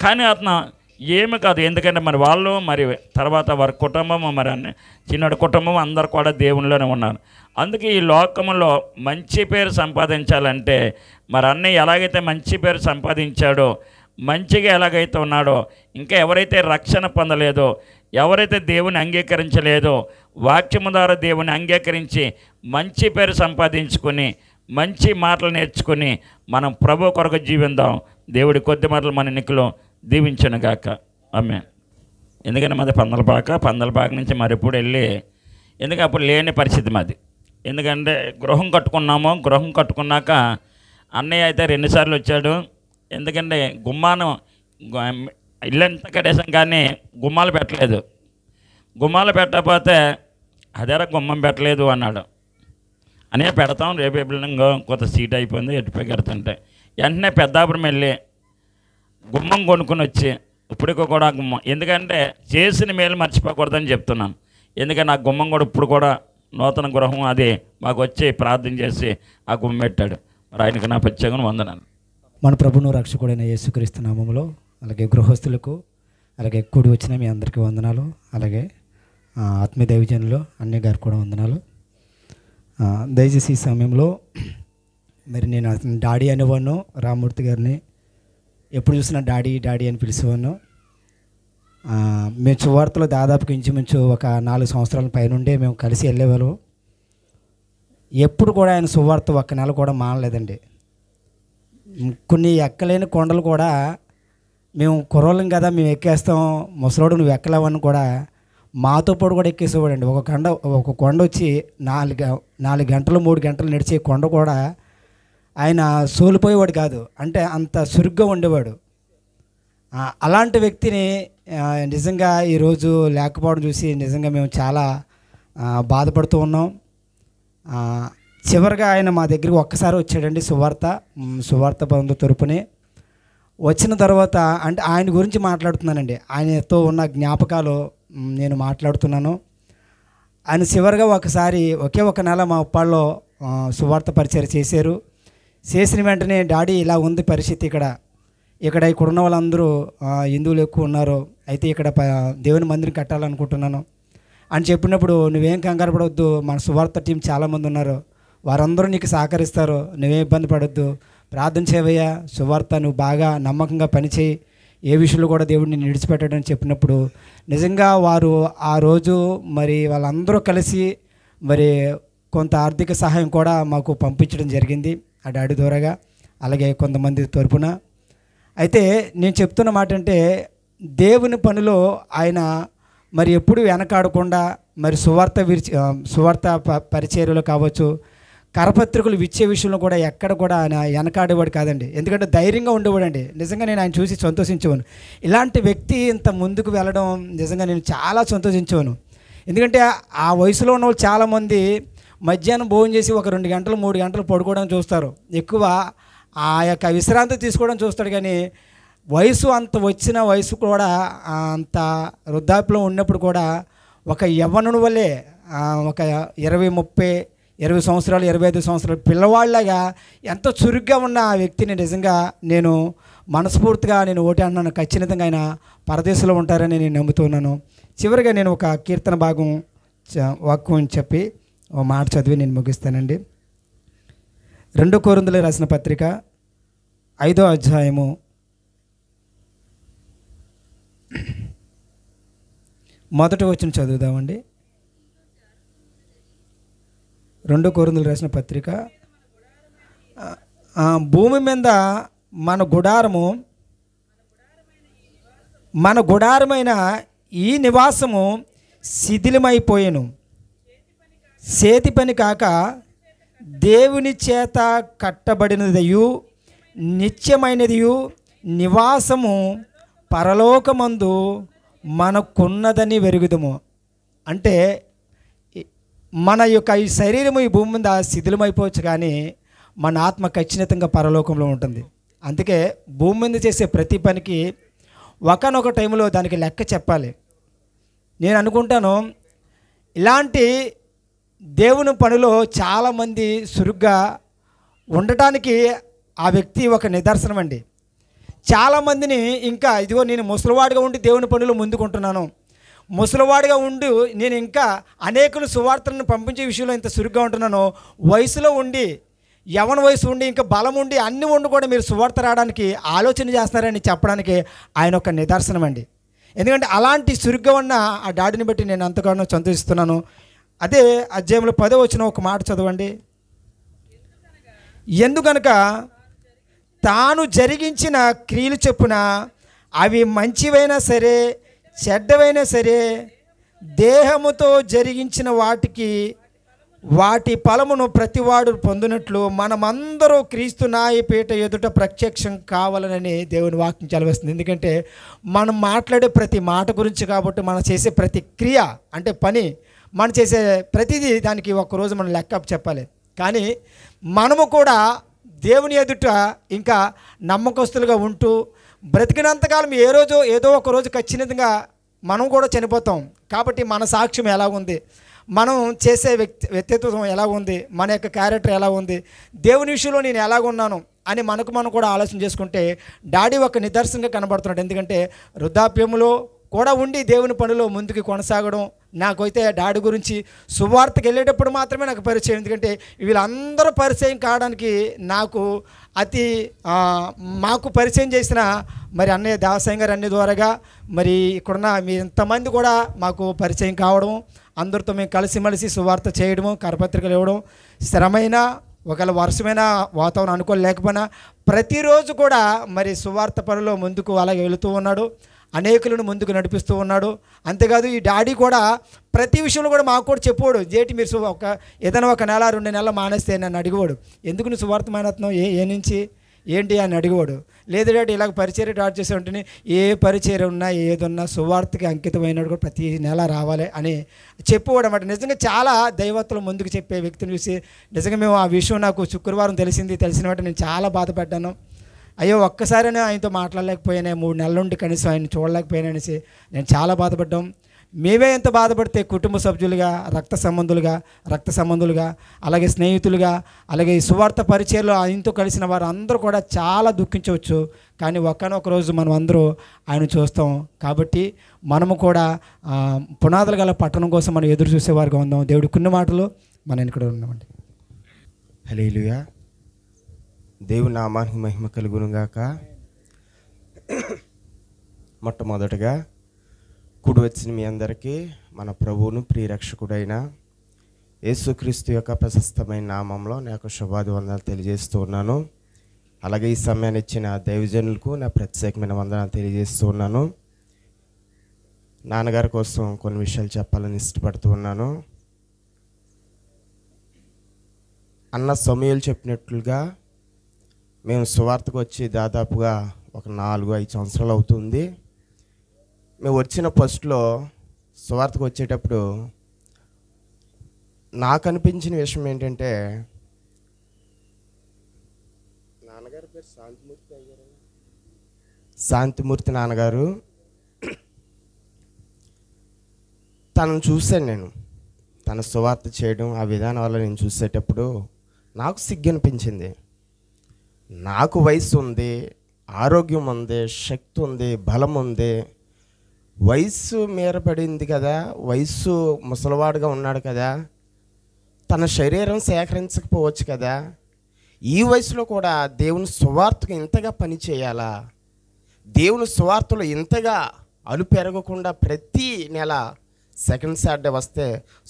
కానీ అతను ఏమి కాదు, ఎందుకంటే మరి వాళ్ళు మరి తర్వాత వారి కుటుంబం మరి చిన్నటి కుటుంబం అందరు కూడా దేవునిలోనే ఉన్నారు. అందుకే ఈ లోకంలో మంచి పేరు సంపాదించాలంటే మరి అన్నయ్య ఎలాగైతే మంచి పేరు సంపాదించాడో, మంచిగా ఎలాగైతే ఉన్నాడో, ఇంకా ఎవరైతే రక్షణ పొందలేదో, ఎవరైతే దేవుని అంగీకరించలేదో, వాక్యము ద్వారా దేవుని అంగీకరించి మంచి పేరు సంపాదించుకొని మంచి మాటలు నేర్చుకుని మనం ప్రభు కొరకు జీవిద్దాం. దేవుడి కొద్ది మాటలు మన ఎన్నికలో దీవించను గాక. ఆమేన్. ఎందుకంటే మాది పందలపాక నుంచి మరి ఇప్పుడు వెళ్ళి, ఎందుకంటే అప్పుడు లేని పరిస్థితి మాది. ఎందుకంటే గృహం కట్టుకున్నాక అన్నయ్య అయితే 2 సార్లు వచ్చాడు. ఎందుకంటే ఇల్లు ఎంత కట్టేసాం కానీ గుమ్మాలు పెట్టలేదు. గుమ్మాలు పెట్టకపోతే అదేరా గుమ్మం పెట్టలేదు అన్నాడు. అనే పెడతాం రేపు ఎప్పుడు కొత్త సీట్ అయిపోయింది ఎటుపై కడుతుంటే వెంటనే పెద్దాపురం వెళ్ళి గుమ్మం కొనుక్కొని వచ్చి ఇప్పటికీ కూడా గుమ్మం, ఎందుకంటే చేసిన మేలు మర్చిపోకూడదని చెప్తున్నాను. ఎందుకంటే ఆ గుమ్మం కూడా ఇప్పుడు కూడా నూతన గృహం అది మాకు వచ్చి ప్రార్థన చేసి ఆ గుమ్మం పెట్టాడు. మరి ఆయనకు నా ప్రత్యేకంగా వందనాలు. మన ప్రభువును రక్షకుడైన యేసుక్రీస్తు నామములో, అలాగే గృహస్థులకు, అలాగే కూడి వచ్చిన మీ అందరికీ వందనాలు. అలాగే ఆత్మీయ దైవజనులు అన్నయ్య గారు కూడా వందనాలు. దయచేసి ఈ సమయంలో మరి నేను డాడీ అనేవాను. రామ్మూర్తి గారిని ఎప్పుడు చూసినా డాడీ అని పిలిచేవాను. మేము సువార్తలో దాదాపుకి ఇంచుమించు ఒక 4 సంవత్సరాల పైనుండే మేము కలిసి వెళ్ళేవాళ్ళం. ఎప్పుడు కూడా ఆయన సువార్త ఒక్క నెల కూడా మానలేదండి. కొన్ని ఎక్కలేని కొండలు కూడా మేము కుర్రోళ్ళం కదా, మేము ఎక్కేస్తాం, ముసలోడు నువ్వు ఎక్కలేవని కూడా మాతో పాటు కూడా ఎక్కేసేవాడండి. ఒక కొండ వచ్చి 4 గంటలు 3 గంటలు నడిచే కొండ కూడా ఆయన సోలిపోయేవాడు కాదు. అంటే అంత సురుగ్గా ఉండేవాడు. అలాంటి వ్యక్తిని నిజంగా ఈరోజు లేకపోవడం చూసి నిజంగా మేము చాలా బాధపడుతూ ఉన్నాం. చివరిగా ఆయన మా దగ్గరికి ఒక్కసారి వచ్చాడండి. సువార్త బంధు తరపునే వచ్చిన తర్వాత అంటే ఆయన గురించి మాట్లాడుతున్నానండి. ఆయనతో ఉన్న జ్ఞాపకాలు నేను మాట్లాడుతున్నాను. ఆయన చివరిగా ఒకసారి ఒక నెల మా ఉప్పాళ్ళలో సువార్త పరిచయం చేశారు. చేసిన వెంటనే డాడీ ఇలా ఉంది పరిస్థితి, ఇక్కడ ఉన్న వాళ్ళందరూ హిందువులు ఎక్కువ ఉన్నారు, అయితే ఇక్కడ దేవుని మందిరం కట్టాలనుకుంటున్నాను అని చెప్పినప్పుడు, నువ్వేం కంగారు పడవద్దు, మన సువార్త టీం చాలామంది ఉన్నారు, వారందరూ నీకు సహకరిస్తారు, నువ్వేం ఇబ్బంది పడొద్దు, ప్రార్థన చేయవయ్యా, సువార్త నువ్వు బాగా నమ్మకంగా పనిచేయి, ఏ విషయంలో కూడా దేవుడిని విడిచిపెట్టడని చెప్పినప్పుడు నిజంగా వారు ఆ రోజు మరి వాళ్ళందరూ కలిసి మరి కొంత ఆర్థిక సహాయం కూడా మాకు పంపించడం జరిగింది ఆ డాడీ ద్వారాగా, అలాగే కొంతమంది తరపున. అయితే నేను చెప్తున్న మాట అంటే దేవుని పనిలో ఆయన మరి ఎప్పుడు వెనకాడకుండా మరి సువార్త పరిచర్యలు కావచ్చు, కరపత్రికలు ఇచ్చే విషయంలో కూడా ఎక్కడ కూడా ఆయన వెనకాడేవాడు కాదండి. ఎందుకంటే ధైర్యంగా ఉండేవాడండి. నిజంగా నేను ఆయన చూసి సంతోషించేవాను. ఇలాంటి వ్యక్తి ఇంత ముందుకు వెళ్ళడం నిజంగా నేను చాలా సంతోషించేవాను. ఎందుకంటే ఆ వయసులో ఉన్న వాళ్ళు చాలామంది మధ్యాహ్నం భోజనం చేసి ఒక 2 గంటలు 3 గంటలు పడుకోవడం చూస్తారు, ఎక్కువ ఆ యొక్క విశ్రాంతి తీసుకోవడం చూస్తాడు. కానీ వచ్చిన వయసు కూడా అంత వృద్ధాప్యంలో ఉన్నప్పుడు కూడా ఒక యవ్వనుని వల్లే ఒక 20 సంవత్సరాలు 25 సంవత్సరాలు పిల్లవాళ్ళగా ఎంతో చురుగ్గా ఉన్న ఆ వ్యక్తిని నిజంగా నేను మనస్ఫూర్తిగా ఒకటి అన్నాను, ఖచ్చితంగా ఆయన పరదేశంలో ఉంటారని నేను నమ్ముతున్నాను. చివరిగా నేను ఒక కీర్తన భాగం వాక్యం చెప్పి ఓ మాట చదివి నేను ముగిస్తానండి. 2 కొరింథీయులకు రాసిన పత్రిక 5వ అధ్యాయము 1వ వచనం చదువుదామండి. 2 కొరింథీయులకు రాసిన పత్రిక, భూమి మీద మన గుడారమైన ఈ నివాసము శిథిలమైపోయెను, చేతి పని కాక దేవుని చేత కట్టబడినదియు నిత్యమైనదియు నివాసము పరలోకమందు మనకున్నదని వెరుగుదము. అంటే మన యొక్క ఈ శరీరము ఈ భూమి మీద శిథిలమైపోవచ్చు, కానీ మన ఆత్మ ఖచ్చితంగా పరలోకంలో ఉంటుంది. అందుకే భూమి మీద చేసే ప్రతి పనికి ఒకనొక టైంలో దానికి లెక్క చెప్పాలి. నేను అనుకుంటాను ఇలాంటి దేవుని పనిలో చాలామంది చురుగ్గా ఉండటానికి ఆ వ్యక్తి ఒక నిదర్శనం అండి. చాలామందిని ఇంకా ఇదిగో నేను ముసలివాడిగా ఉండి దేవుని పనులు ముందుకుంటున్నాను, ముసలివాడిగా ఉండి నేను ఇంకా అనేకులు సువార్తలను పంపించే విషయంలో ఇంత చురుగ్గా ఉంటున్నాను, వయసులో ఉండి యవన వయసు ఉండి ఇంకా బలం ఉండి అన్నీ ఉండి కూడా మీరు సువార్త రావడానికి ఆలోచన చేస్తున్నారని చెప్పడానికి ఆయన ఒక నిదర్శనం అండి. ఎందుకంటే అలాంటి చురుగ్గా ఉన్న ఆ డాడీని బట్టి నేను ఎంతగానో సంతోషిస్తున్నాను. అదే అధ్యాయంలో 10వ వచనం ఒక మాట చదవండి. ఎందుకనక తాను జరిగించిన క్రియలు చొప్పున అవి మంచివైనా సరే చెడ్డవైనా సరే దేహముతో జరిగించిన వాటి ఫలమును ప్రతివాడు పొందినట్లు మనమందరూ క్రీస్తు న్యాయపీఠ ఎదుట ప్రత్యక్షం కావాలని దేవుని వాక్యం చదివేస్తుంది. ఎందుకంటే మనం మాట్లాడే ప్రతి మాట గురించి కాబట్టి మనం చేసే ప్రతి క్రియ అంటే పని, మనం చేసే ప్రతిదీ దానికి ఒక్కరోజు మనం లెక్క చెప్పాలి. కానీ మనము కూడా దేవుని ఎదుట ఇంకా నమ్మకస్తులుగా ఉంటూ బ్రతికినంతకాలం ఏ రోజో ఏదో ఒక రోజు ఖచ్చితంగా మనం కూడా చనిపోతాం. కాబట్టి మన సాక్ష్యం ఎలా ఉంది, మనం చేసే వ్యక్తిత్వం ఎలా ఉంది, మన యొక్క క్యారెక్టర్ ఎలా ఉంది, దేవుని విషయంలో నేను ఎలాగున్నాను అని మనం కూడా ఆలోచన చేసుకుంటే డాడీ ఒక నిదర్శనంగా కనబడుతున్నాడు. ఎందుకంటే వృద్ధాప్యంలో కూడా ఉండి దేవుని పనిలో ముందుకు కొనసాగడం. నాకైతే డాడీ గురించి సువార్తకి వెళ్ళేటప్పుడు మాత్రమే నాకు పరిచయం. ఎందుకంటే వీళ్ళందరూ పరిచయం కావడానికి మాకు పరిచయం చేసిన మరి అన్నయ్య దేవసాయం గారు అన్ని ద్వారాగా మరి ఇక్కడున్న మీ ఇంతమంది కూడా మాకు పరిచయం కావడం, అందరితో మేము కలిసిమెలిసి సువార్త చేయడము, కరపత్రికలు ఇవ్వడం, స్థిరమైన ఒకవేళ వర్షమైన వాతావరణం అనుకోలేకపోయినా ప్రతిరోజు కూడా మరి సువార్త పనిలో ముందుకు అలాగే వెళుతూ ఉన్నాడు, అనేకులను ముందుకు నడిపిస్తూ ఉన్నాడు. అంతేకాదు ఈ డాడీ కూడా ప్రతి విషయంలో కూడా మాకు కూడా చెప్పాడు, జేటి మీరు ఏదైనా ఒక నెల 2 నెలలు మానేస్తే నన్ను అడిగేవాడు, ఎందుకు నువ్వు సువార్త మానేస్తున్నావు, ఏ నుంచి ఏంటి అని అడిగేవాడు. లేదు డాడీ ఇలాగ పరిచర్య డాట్ చేసే ఉంటేనే ఏ పరిచర్య ఉన్నా ఏదున్నా సువార్తకి అంకితమైనడు కూడా ప్రతి నెల రావాలి అని చెప్పేవాడు అన్నమాట. నిజంగా చాలా దైవత్వం ముందుకు చెప్పే వ్యక్తిని చూసి నిజంగా మేము ఆ విషయం నాకు శుక్రవారం తెలిసిన వెంటనే నేను చాలా బాధపడ్డాను. అయ్యో ఒక్కసారైనా ఆయనతో మాట్లాడలేకపోయానే, 3 నెలల నుండి కనీసం ఆయన చూడలేకపోయాననేసి నేను చాలా బాధపడ్డాం. మేమే ఎంత బాధపడితే కుటుంబ సభ్యులుగా రక్త సంబంధులుగా అలాగే స్నేహితులుగా అలాగే ఈ సువార్త పరిచయలో ఆయనతో కలిసిన వారు అందరూ కూడా చాలా దుఃఖించవచ్చు. కానీ ఒక్కనొక రోజు మనం అందరూ ఆయన చూస్తాం. కాబట్టి మనము కూడా పునాదులు గల పట్టణం కోసం మనం ఎదురు చూసేవారుగా ఉందాం. దేవుడి కొన్ని మాటలు మనం ఇక్కడ ఉన్నామండి. హల్లెలూయా. దేవుని నామానికి మహిమ కలుగును గాక. మొట్టమొదటగా కూడి వచ్చిన మీ అందరికీ మన ప్రభువును ప్రియరక్షకుడైన యేసుక్రీస్తు యొక్క ప్రశస్తమైన నామంలో నాకు శుభాభివందనాలు తెలియజేస్తూ ఉన్నాను. అలాగే ఈ సమయాన్ని ఇచ్చిన దైవజనులకు నా ప్రత్యేకమైన వందనాలు తెలియజేస్తూ ఉన్నాను. నాన్నగారి కోసం కొన్ని విషయాలు చెప్పాలని ఇష్టపడుతూ ఉన్నాను. అన్న సమూయేలు చెప్పినట్లుగా మేము సువార్తకు వచ్చి దాదాపుగా ఒక 4-5 సంవత్సరాలు అవుతుంది. మేము వచ్చిన ఫస్ట్లో సువార్తకు వచ్చేటప్పుడు నాకు అనిపించిన విషయం ఏంటంటే, నాన్నగారి పేరు శాంతిమూర్తి నాన్నగారు, తనను చూశాను నేను. తన సువార్త చేయడం ఆ విధానం వల్ల నేను చూసేటప్పుడు నాకు సిగ్గు అనిపించింది. నాకు వయసు ఉంది, ఆరోగ్యం ఉంది, శక్తి ఉంది, బలం ఉంది, వయసు మీరపడింది కదా, వయసు ముసలివాడుగా ఉన్నాడు కదా, తన శరీరం సేకరించకపోవచ్చు కదా, ఈ వయసులో కూడా దేవుని సువార్తకు ఇంతగా పని చేయాలా, దేవుని సువార్తలో ఇంతగా అలుపెరగకుండా ప్రతి నెల సెకండ్ సాటర్డే వస్తే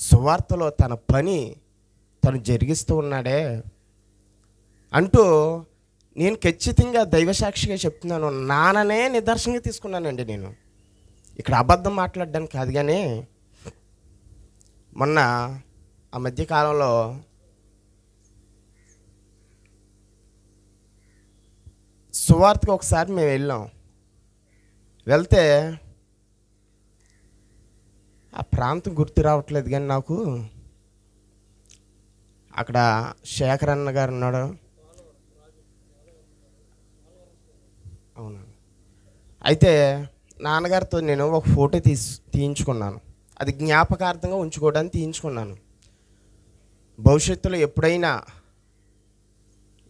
సువార్తలో తన పని తను జరిగిస్తూ ఉన్నాడే అంటూ నేను ఖచ్చితంగా దైవసాక్షిగా చెప్తున్నాను. నాన్ననే నిదర్శనంగా తీసుకున్నానండి. నేను ఇక్కడ అబద్ధం మాట్లాడడానికి కాదు, కానీ మొన్న ఆ మధ్యకాలంలో సువార్తకు ఒకసారి మేము వెళ్తే ఆ ప్రాంతం గుర్తు రావట్లేదు, కానీ నాకు అక్కడ శేఖర్ అన్న గారు ఉన్నాడు. అవునా? అయితే నాన్నగారితో నేను ఒక ఫోటో తీయించుకున్నాను. అది జ్ఞాపకార్థంగా ఉంచుకోవడానికి తీయించుకున్నాను. భవిష్యత్తులో ఎప్పుడైనా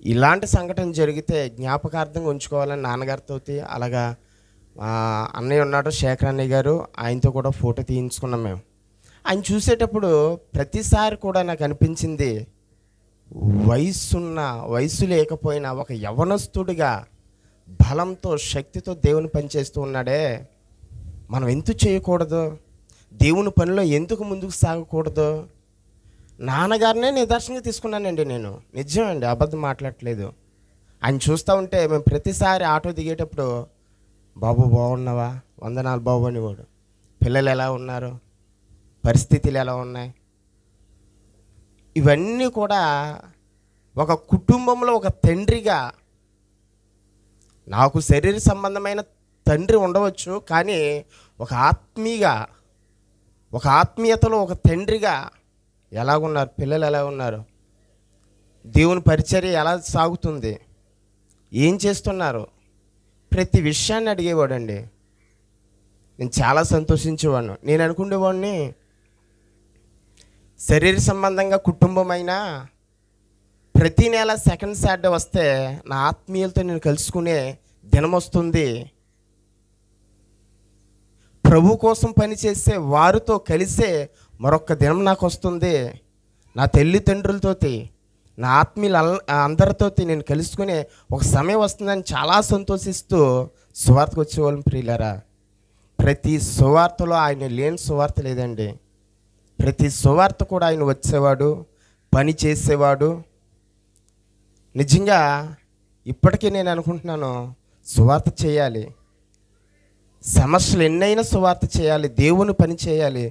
ఇలాంటి సంఘటన జరిగితే జ్ఞాపకార్థంగా ఉంచుకోవాలని నాన్నగారితో అలాగా అన్నయ్య ఉన్నాడు శేఖర్ అన్నయ్య గారు, ఆయనతో కూడా ఫోటో తీయించుకున్నాం మేము. ఆయన చూసేటప్పుడు ప్రతిసారి కూడా నాకు అనిపించింది, వయసు లేకపోయినా ఒక యవనస్తుడిగా బలంతో శక్తితో దేవుని పనిచేస్తూ ఉన్నాడే, మనం ఎందుకు చేయకూడదు, దేవుని పనిలో ఎందుకు ముందుకు సాగకూడదు. నాన్నగారినే నిదర్శనంగా తీసుకున్నానండి నేను, నిజమండి, అబద్ధం మాట్లాడట్లేదు. ఆయన చూస్తూ ఉంటే మేము ప్రతిసారి ఆటో దిగేటప్పుడు, బాబు బాగున్నావా, వందనాలు బాబు అనేవాడు. పిల్లలు ఎలా ఉన్నారు, పరిస్థితులు ఎలా ఉన్నాయి, ఇవన్నీ కూడా ఒక కుటుంబంలో ఒక తండ్రిగా, నాకు శరీర సంబంధమైన తండ్రి ఉండవచ్చు, కానీ ఒక ఆత్మీయతలో ఒక తండ్రిగా ఎలాగున్నారు, పిల్లలు ఎలా ఉన్నారు, దేవుని పరిచర్య ఎలా సాగుతుంది, ఏం చేస్తున్నారు, ప్రతి విషయాన్ని అడిగేవాడండి. నేను చాలా సంతోషించేవాడిని. నేను అనుకునేవాడిని, శరీర సంబంధంగా కుటుంబమైనా ప్రతి నెల సెకండ్ సాటర్డే వస్తే నా ఆత్మీయులతో నేను కలుసుకునే దినం వస్తుంది, ప్రభు కోసం పనిచేసే వారితో కలిసే మరొక దినం నాకు వస్తుంది, నా తల్లిదండ్రులతోటి నా ఆత్మీయులు అందరితో నేను కలుసుకునే ఒక సమయం వస్తుందని చాలా సంతోషిస్తూ సువార్తకు వచ్చేవాళ్ళం. ప్రియులారా, ప్రతి సువార్తలో ఆయన లేని సువార్త లేదండి. ప్రతి సువార్త కూడా ఆయన వచ్చేవాడు, పని చేసేవాడు. నిజంగా ఇప్పటికీ నేను అనుకుంటున్నాను, సువార్త చేయాలి, సమస్యలు ఎన్నైనా సువార్త చేయాలి, దేవుని పని చేయాలి.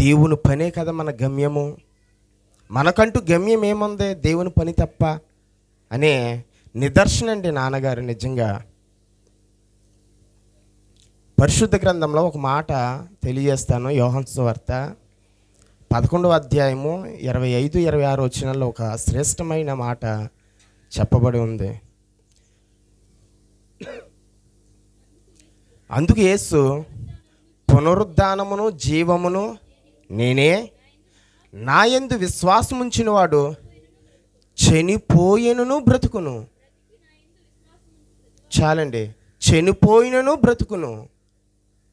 దేవుని పనే కదా మన గమ్యము, మనకంటూ గమ్యం ఏముంది, దేవుని పని తప్ప అనే నిదర్శనం అండి నాన్నగారు. నిజంగా పరిశుద్ధ గ్రంథంలో ఒక మాట తెలియజేస్తాను. యోహాను సువార్త 11వ అధ్యాయము 25-26 వచనాల్లో ఒక శ్రేష్టమైన మాట చెప్పబడి ఉంది. అందుకు యేసు, పునరుద్ధానమును జీవమును నేనే, నా యందు విశ్వాసముంచినవాడు చనిపోయినను బ్రతుకును. చాలండి, చనిపోయినను బ్రతుకును.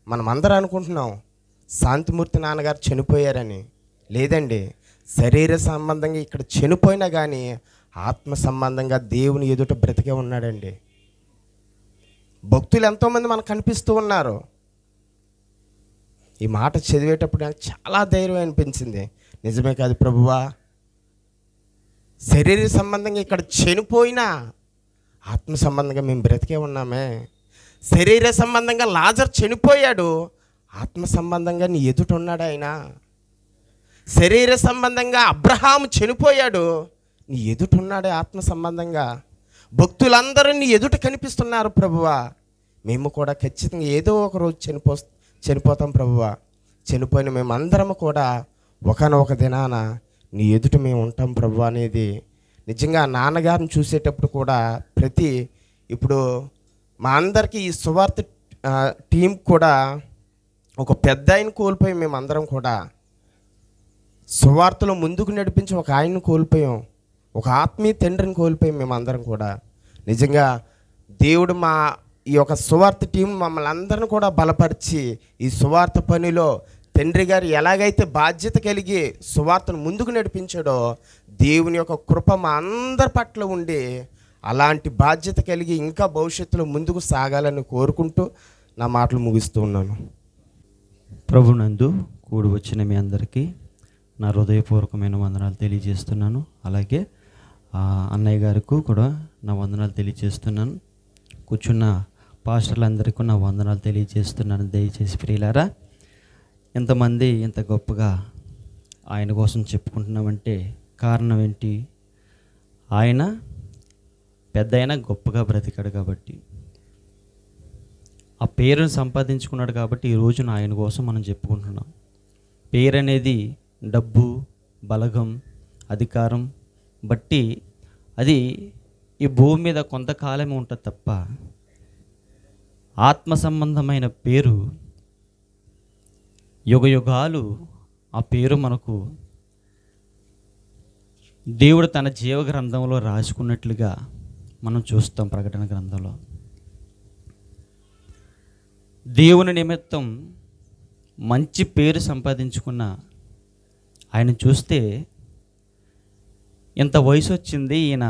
మనమందరం అనుకుంటున్నాం శాంతిమూర్తి నాన్నగారు చనిపోయారని. లేదండి, శరీర సంబంధంగా ఇక్కడ చనిపోయినా కానీ ఆత్మ సంబంధంగా దేవుని ఎదుట బ్రతికే ఉన్నాడండి. భక్తులు ఎంతోమంది మనకు కనిపిస్తూ ఉన్నారు. ఈ మాట చదివేటప్పుడు నాకు చాలా ధైర్యం అనిపించింది. నిజమే కాదు ప్రభువా, శరీర సంబంధంగా ఇక్కడ చనిపోయినా ఆత్మ సంబంధంగా మేము బ్రతికే ఉన్నామే. శరీర సంబంధంగా లాజర్ చనిపోయాడు, ఆత్మ సంబంధంగా నీ ఎదుట ఉన్నాడు ఆయన. శరీర సంబంధంగా అబ్రహాము చనిపోయాడు, నీ ఎదుట ఉన్నాడే ఆత్మ సంబంధంగా. భక్తులందరూ నీ ఎదుట కనిపిస్తున్నారు ప్రభువా. మేము కూడా ఖచ్చితంగా ఏదో ఒక రోజు చనిపోతాం ప్రభువా. చనిపోయిన మేమందరము కూడా ఒకనొక దినాన నీ ఎదుట మేము ఉంటాం ప్రభువా అనేది నిజంగా నాన్నగారిని చూసేటప్పుడు కూడా ఇప్పుడు మా అందరికీ ఈ సువార్త టీం కూడా ఒక పెద్ద ఆయన కోల్పోయాం. మేమందరం కూడా సువార్తలో ముందుకు నడిపించి ఒక ఆయన్ని కోల్పోయాం, ఒక ఆత్మీయ తండ్రిని కోల్పోయాం మేమందరం కూడా. నిజంగా దేవుడు మా ఈ యొక్క సువార్త టీం మమ్మల్ని అందరిని కూడా బలపరిచి ఈ సువార్త పనిలో తండ్రి గారు ఎలాగైతే బాధ్యత కలిగి సువార్తను ముందుకు నడిపించాడో దేవుని యొక్క కృప మా అందరి పట్ల ఉండి అలాంటి బాధ్యత కలిగి ఇంకా భవిష్యత్తులో ముందుకు సాగాలని కోరుకుంటూ నా మాటలు ముగిస్తూ ఉన్నాను. ప్రభునందు కూడి వచ్చిన మీ అందరికీ నా హృదయపూర్వకమైన వందనాలు తెలియజేస్తున్నాను. అలాగే అన్నయ్య గారికి కూడా నా వందనాలు తెలియజేస్తున్నాను. కూర్చున్న పాస్టర్లందరికీ నా వందనాలు తెలియజేస్తున్నాను. దయచేసి ప్రియులారా, ఎంతమంది ఇంత గొప్పగా ఆయన కోసం చెప్పుకుంటున్నామంటే కారణం ఏంటి? ఆయన పెద్ద అయినా గొప్పగా బ్రతికాడు కాబట్టి, ఆ పేరును సంపాదించుకున్నాడు కాబట్టి ఈ రోజున ఆయన కోసం మనం చెప్పుకుంటున్నాం. పేరు అనేది డబ్బు, బలగం, అధికారం బట్టి అది ఈ భూమి మీద కొంతకాలమే ఉంటుంది తప్ప ఆత్మ సంబంధమైన పేరు యుగయుగాలు ఆ పేరు మనకు దేవుడు తన జీవ గ్రంథంలో రాసుకున్నట్లుగా మనం చూస్తాం ప్రకటన గ్రంథంలో. దేవుని నిమిత్తం మంచి పేరు సంపాదించుకున్న ఆయన చూస్తే ఇంత వయసు వచ్చింది, ఈయన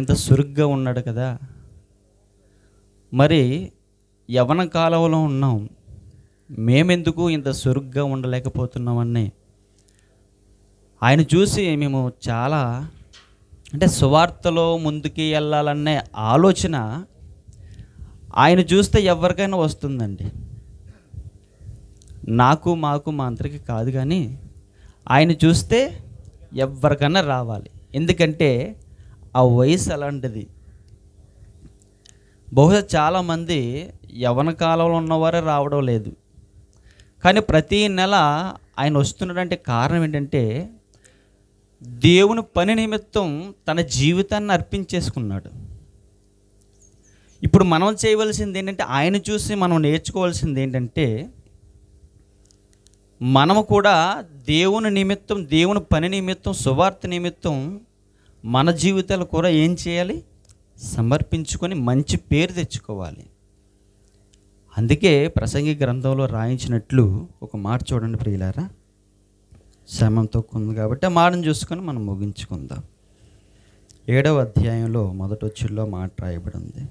ఇంత సురుగ్గా ఉన్నాడు కదా, మరి యవ్వన కాలంలో ఉన్నాం, మేమెందుకు ఇంత సురుగ్గా ఉండలేకపోతున్నామని ఆయన చూసి మేము చాలా అంటే సువార్తలో ముందుకి వెళ్ళాలనే ఆలోచన ఆయన చూస్తే ఎవరికైనా వస్తుందండి. నాకు మాకు మా అందరికీ కాదు, కానీ ఆయన చూస్తే ఎవరికైనా రావాలి. ఎందుకంటే ఆ వయసు అలాంటిది. బహుశా చాలామంది యవ్వన కాలంలో ఉన్నవారే రావడం లేదు, కానీ ప్రతీ నెల ఆయన వస్తున్నాడంటే కారణం ఏంటంటే దేవుని పని నిమిత్తం తన జీవితాన్ని అర్పించేసుకున్నాడు. ఇప్పుడు మనం చేయవలసింది ఏంటంటే, ఆయన చూసి మనం నేర్చుకోవాల్సింది ఏంటంటే, మనము కూడా దేవుని నిమిత్తం, దేవుని పని నిమిత్తం, సువార్త నిమిత్తం మన జీవితాలు కూడా ఏం చేయాలి? సమర్పించుకొని మంచి పేరు తెచ్చుకోవాలి. అందుకే ప్రసంగి గ్రంథంలో రాయించినట్లు ఒక మాట చూడండి ప్రియులారా. సమయంతో ఉంది కాబట్టి ఆ మాటను చూసుకొని మనం ముగించుకుందాం. 7వ అధ్యాయంలో మొదటి వచ్చుల్లో మాట రాయబడి ఉంది.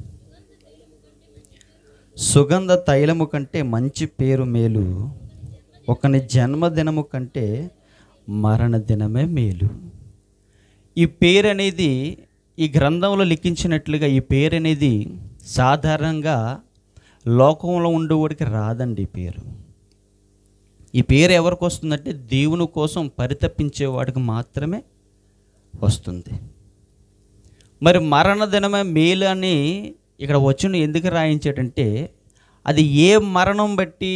సుగంధ తైలము కంటే మంచి పేరు మేలు, ఒకని జన్మదినము కంటే మరణ దినమే మేలు. ఈ పేరు అనేది ఈ గ్రంథంలో లిఖించినట్లుగా ఈ పేరు అనేది సాధారణంగా లోకంలో ఉండేవాడికి రాదండి. ఈ పేరు ఎవరికి వస్తుందంటే దేవుని కోసం పరితపించేవాడికి మాత్రమే వస్తుంది. మరి మరణ దినమే మేలు అని ఇక్కడ వచ్చిన ఎందుకు రాయించాడంటే, అది ఏ మరణం బట్టి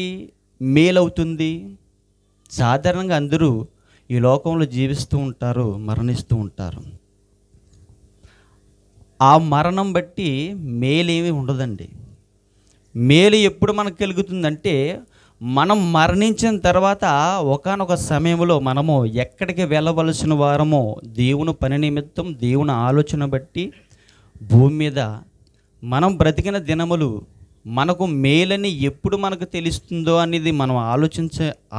మేలవుతుంది? సాధారణంగా అందరూ ఈ లోకంలో జీవిస్తూ ఉంటారు, మరణిస్తూ ఉంటారు. ఆ మరణం బట్టి మేలేమి ఉండదండి. మేలు ఎప్పుడు మనకు కలుగుతుందంటే, మనం మరణించిన తర్వాత ఒకానొక సమయంలో మనము ఎక్కడికి వెళ్ళవలసిన వారమో దేవుని పని నిమిత్తం, దేవుని ఆలోచన బట్టి భూమి మీద మనం బ్రతికిన దినములు మనకు మేలని ఎప్పుడు మనకు తెలుస్తుందో అనేది మనం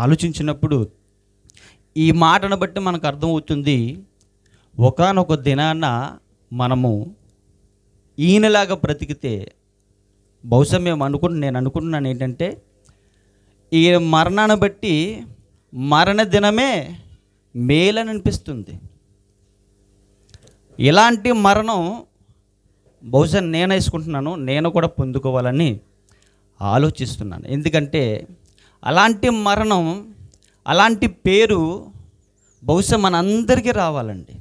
ఆలోచించినప్పుడు ఈ మాటను బట్టి మనకు అర్థమవుతుంది, ఒకానొక దినాన మనము ఈయనలాగా బ్రతికితే బహుశా నేను అనుకుంటున్నాను ఏంటంటే, ఈ మరణాన్ని బట్టి మరణ దినమే మేలని అనిపిస్తుంది. ఇలాంటి మరణం బహుశా నేను వేసుకుంటున్నాను, నేను కూడా పొందుకోవాలని ఆలోచిస్తున్నాను. ఎందుకంటే అలాంటి మరణం, అలాంటి పేరు బహుశా మనందరికీ రావాలండి.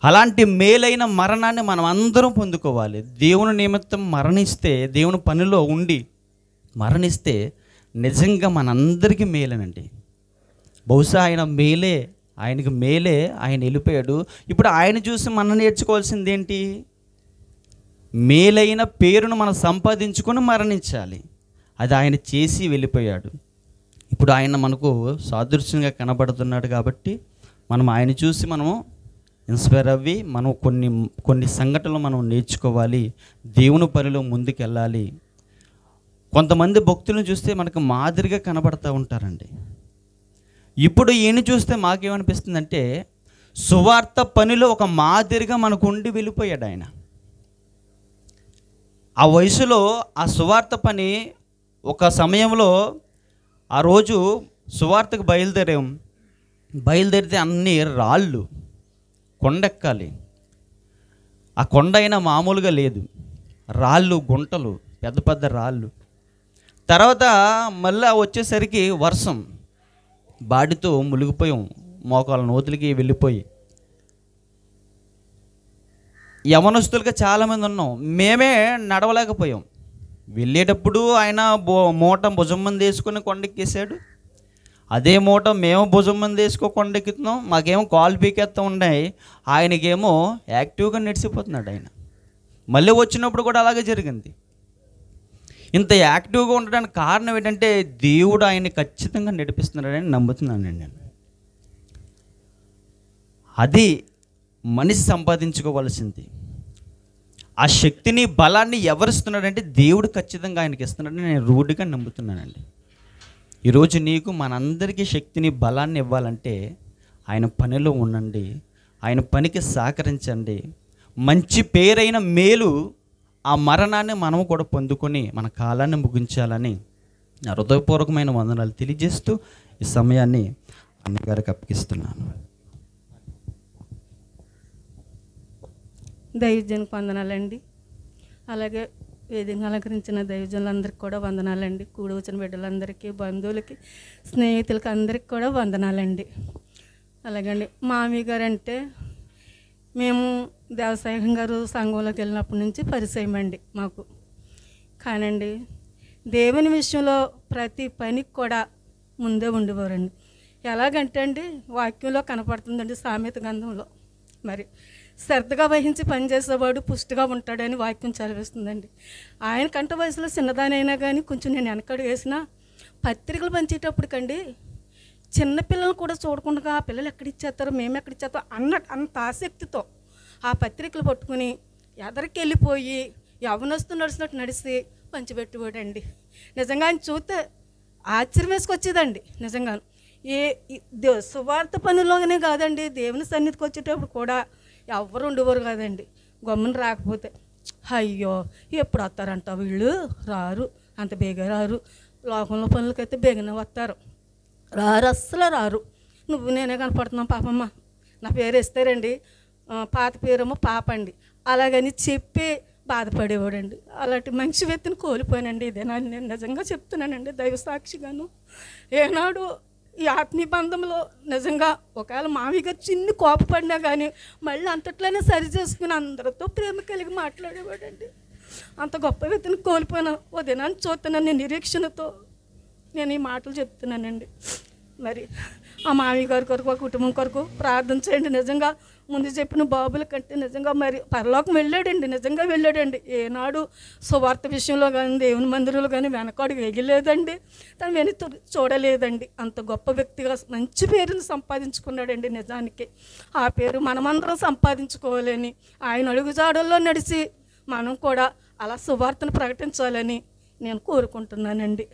అలాంటి మేలైన మరణాన్ని మనం అందరం పొందుకోవాలి. దేవుని నిమిత్తం మరణిస్తే, దేవుని పనిలో ఉండి మరణిస్తే నిజంగా మనందరికీ మేలేనండి. బహుశా ఆయనకి మేలే, ఆయన వెళ్ళిపోయాడు. ఇప్పుడు ఆయన చూసి మనం నేర్చుకోవాల్సింది ఏంటి? మేలైన పేరును మనం సంపాదించుకొని మరణించాలి. అది ఆయన చేసి వెళ్ళిపోయాడు. ఇప్పుడు ఆయన మనకు సాదృశ్యంగా కనబడుతున్నాడు కాబట్టి మనం ఆయన చూసి మనము ఇన్స్పైర్ అవ్వి మనం కొన్ని సంఘటనలు మనం నేర్చుకోవాలి, దేవుని పనిలో ముందుకెళ్ళాలి. కొంతమంది భక్తులను చూస్తే మనకు మాదిరిగా కనబడుతూ ఉంటారండి. ఇప్పుడు ఈయన చూస్తే మాకేమనిపిస్తుందంటే, సువార్త పనిలో ఒక మాదిరిగా మనకు ఉండి వెళ్ళిపోయాడు ఆయన. ఆ వయసులో ఆ సువార్త పని ఒక సమయంలో ఆ రోజు సువార్తకు బయలుదేరితే అన్ని రాళ్ళు, కొండెక్కాలి. ఆ కొండ అయినా మామూలుగా లేదు, రాళ్ళు, గుంటలు, పెద్ద పెద్ద రాళ్ళు. తర్వాత మళ్ళీ వచ్చేసరికి వర్షం, బాడితో మునిగిపోయాం, మోకాళ్ళ నోతులకి వెళ్ళిపోయి. యవనస్తులుగా చాలామంది ఉన్నాం, మేమే నడవలేకపోయాం. వెళ్ళేటప్పుడు ఆయన మూట భుజం మంది వేసుకుని కొండెక్కేసాడు, అదే మూట మేము భుజం మంది వేసుకో కొండెక్కుతున్నాం, మాకేమో కాలు పీకేస్తూ ఉన్నాయి, ఆయనకేమో యాక్టివ్గా నడిచిపోతున్నాడు ఆయన. మళ్ళీ వచ్చినప్పుడు కూడా అలాగే జరిగింది. ఇంత యాక్టివ్గా ఉండడానికి కారణం ఏంటంటే, దేవుడు ఆయన్ని ఖచ్చితంగా నడిపిస్తున్నాడని నమ్ముతున్నానండి నేను. అది మనిషి సంపాదించుకోవాల్సింది. ఆ శక్తిని బలాన్ని ఎవరిస్తున్నాడంటే దేవుడు ఖచ్చితంగా ఆయనకి ఇస్తున్నాడని నేను రూఢిగా నమ్ముతున్నానండి. ఈరోజు నీకు మనందరికీ శక్తిని బలాన్ని ఇవ్వాలంటే ఆయన పనిలో ఉండండి, ఆయన పనికి సహకరించండి. మంచి పేరైన మేలు ఆ మరణాన్ని మనము కూడా పొందుకొని మన కాలాన్ని ముగించాలని నా హృదయపూర్వకమైన వందనాలు తెలియజేస్తూ ఈ సమయాన్ని అన్నగారికి అప్పగిస్తున్నాను. దైవజనులకు వందనాలండి. అలాగే వేదికను అలంకరించిన దైవజనులందరికీ కూడా వందనాలండి. కూడి వచ్చిన బిడ్డలందరికీ, బంధువులకి, స్నేహితులకి అందరికీ కూడా వందనాలండి. అలాగండి మామయ్య గారు అంటే మేము దేవసాయం గారు సంఘంలోకి వెళ్ళినప్పటి నుంచి పరిచయం అండి మాకు. కానండి దేవుని విషయంలో ప్రతి పనికి కూడా ముందే ఉండేవారండి. ఎలాగంటే అండి వాక్యంలో కనపడుతుందండి, సామెత గ్రంథంలో మరి శ్రద్ధగా వహించి పనిచేసేవాడు పుష్టిగా ఉంటాడని వాక్యం చదివిస్తుందండి. ఆయన కంట వయసులో చిన్నదానైనా కానీ కొంచెం నేను వెనకడు వేసిన పత్రికలు పంచేటప్పటికండి చిన్నపిల్లలు కూడా చూడకుండా ఆ పిల్లలు ఎక్కడిచ్చేస్తారో మేము ఎక్కడిచ్చేస్తాం అంత ఆసక్తితో ఆ పత్రికలు పట్టుకుని ఎదరికి వెళ్ళిపోయి యవ్వనస్తూ నడిచినట్టు నడిచి పంచిపెట్టేవాడండి. నిజంగా ఆయన చూస్తే ఆశ్చర్యం వేసుకొచ్చేదండి. నిజంగా సువార్త పనుల్లోనే కాదండి, దేవుని సన్నిధికి వచ్చేటప్పుడు కూడా ఎవరు ఉండేవారు కాదండి. గమ్మున రాకపోతే అయ్యో ఎప్పుడు వస్తారంట వీళ్ళు, రారు, అంత బేగా రారు, లోకంలో పనులకైతే బేగనే వస్తారు, రారు, అస్సలు రారు. నువ్వు నేనే కనపడుతున్నాం పాపమ్మ, నా పేరు ఇస్తారండి, పాత పేరేమో పాప అండి, అలాగని చెప్పి బాధపడేవాడండి. అలాంటి మంచి వ్యక్తిని కోల్పోయానండి. ఇదే నేను నిజంగా చెప్తున్నానండి దైవ సాక్షిగాను. ఏనాడు ఈ ఆత్మీయ బంధంలో నిజంగా ఒకవేళ మామయ్య గారు చిన్ని కోపపడినా కానీ మళ్ళీ అంతట్లోనే సరి చేసుకుని అందరితో ప్రేమ కలిగి మాట్లాడేవాడండి. అంత గొప్ప వ్యక్తిని కోల్పోయిన ఓ దినాన్ని చూస్తున్నాను నిరీక్షణతో నేను ఈ మాటలు చెప్తున్నానండి. మరి ఆ మామయ్య గారి కొరకు, ఆ కుటుంబం కొరకు ప్రార్థన చేయండి. నిజంగా ముందు చెప్పిన బాబుల కంటే నిజంగా మరి పరలోకం వెళ్ళాడండి, నిజంగా వెళ్ళాడండి. ఏనాడు సువార్త విషయంలో కానీ దేవుని మందిరంలో కానీ వెనకాడు వేయలేదండి, తను వెను చూడలేదండి. అంత గొప్ప వ్యక్తిగా మంచి పేరుని సంపాదించుకున్నాడండి. నిజానికి ఆ పేరు మనమందరం సంపాదించుకోవాలని, ఆయన అడుగుజాడల్లో నడిచి మనం కూడా అలా సువార్తను ప్రకటించాలని నేను కోరుకుంటున్నానండి.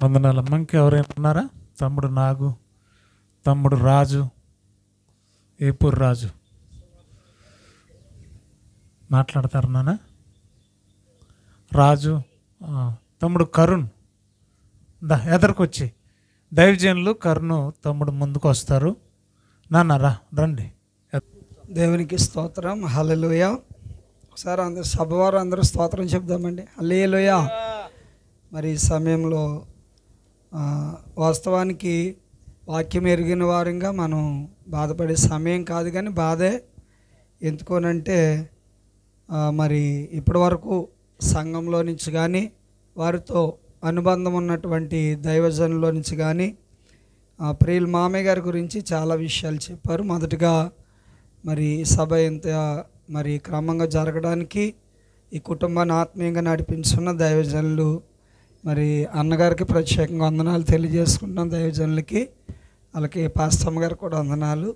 వందనాలమ్మ. ఇంకెవరైనా ఉన్నారా? తమ్ముడు నాగు, తమ్ముడు రాజు, ఏపూర్ రాజు మాట్లాడతారు నాన్న. రాజు, తమ్ముడు కరుణ్ ఎదరికొచ్చి దైవజనులు కరుణ్ తమ్ముడు ముందుకు వస్తారు. నాన్న రండి. దేవునికి స్తోత్రం, హల్లెలూయా. ఒకసారి అందరు సభవారు అందరూ స్తోత్రం చెప్దామండి, హల్లెలూయా. మరి ఈ సమయంలో వాస్తవానికి వాక్యం ఎరిగిన వారంగా మనం బాధపడే సమయం కాదు, కానీ బాధే. ఎందుకోనంటే మరి ఇప్పటి వరకు సంఘంలో నుంచి కానీ వారితో అనుబంధం ఉన్నటువంటి దైవజనుల నుంచి కానీ ప్రియుల మామయ్య గారి గురించి చాలా విషయాలు చెప్పారు. మొదటగా మరి సభ ఎంత మరి క్రమంగా జరగడానికి ఈ కుటుంబాన్ని ఆత్మీయంగా నడిపించున్న దైవజనులు మరి అన్నగారికి ప్రత్యేకంగా వందనాలు తెలియజేసుకుంటున్నాం. దైవజనులకి అలాగే పాస్తమ్మ గారికి కూడా వందనాలు.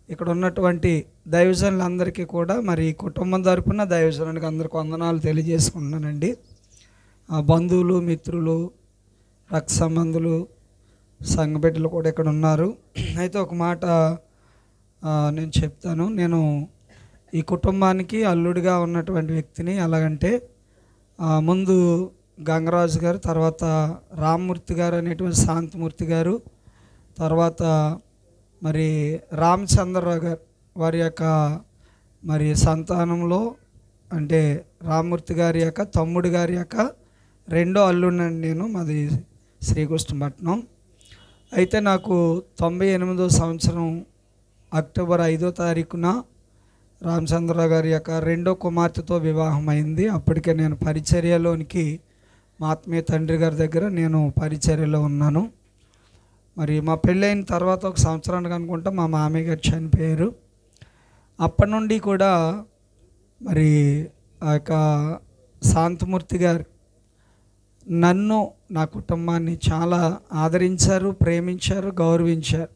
ఇక్కడ ఉన్నటువంటి దైవజనులందరికీ కూడా మరి కుటుంబం తరపున దైవజనునికి అందరికీ వందనాలు తెలియజేసుకుంటున్నానండి. బంధువులు, మిత్రులు, రక్త సంబంధులు, సంఘ బిడ్డలు కూడా ఇక్కడ ఉన్నారు. అయితే ఒక మాట నేను చెప్తాను. నేను ఈ కుటుంబానికి అల్లుడిగా ఉన్నటువంటి వ్యక్తిని. ఎలాగంటే ముందు గంగరాజు గారు, తర్వాత రామ్మూర్తి గారు అనేటువంటి శాంతమూర్తి గారు, తర్వాత మరి రామచంద్రరావు గారు వారి యొక్క మరి సంతానంలో అంటే రామ్మూర్తి గారి యొక్క తమ్ముడు గారి యొక్క రెండో అల్లుడినండి నేను. మాది శ్రీకృష్ణపట్నం. అయితే నాకు 98వ సంవత్సరం అక్టోబర్ 5వ తారీఖున రామచంద్రరావు గారి యొక్క రెండో కుమార్తెతో వివాహం అయింది. అప్పటికే నేను పరిచర్యలోనికి మా ఆత్మీయ తండ్రి గారి దగ్గర నేను పరిచర్యలో ఉన్నాను. మరి మా పెళ్ళైన తర్వాత ఒక సంవత్సరానికి అనుకుంటా మా మామయ్య గారు చనిపోయారు. అప్పటి నుండి కూడా మరి ఆ యొక్క శాంతమూర్తి గారు నన్ను, నా కుటుంబాన్ని చాలా ఆదరించారు, ప్రేమించారు, గౌరవించారు.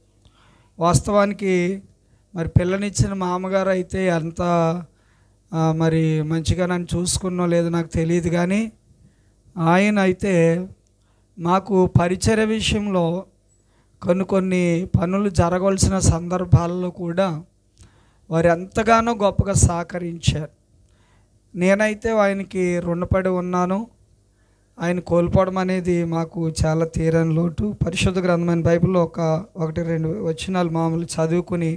వాస్తవానికి మరి పిల్లనిచ్చిన మామగారు అయితే ఎంత మరి మంచిగా నన్ను చూసుకున్నో లేదో నాకు తెలియదు, కానీ ఆయన అయితే మాకు పరిచర్య విషయంలో కొన్ని పనులు జరగవలసిన సందర్భాల్లో కూడా వారు ఎంతగానో గొప్పగా సహకరించారు. నేనైతే ఆయనకి రుణపడి ఉన్నాను. ఆయన కోల్పోవడం అనేది మాకు చాలా తీరని లోటు. పరిశుద్ధ గ్రంథమైన బైబిల్లో ఒకటి రెండు వచనాలు మామూలు చదువుకుని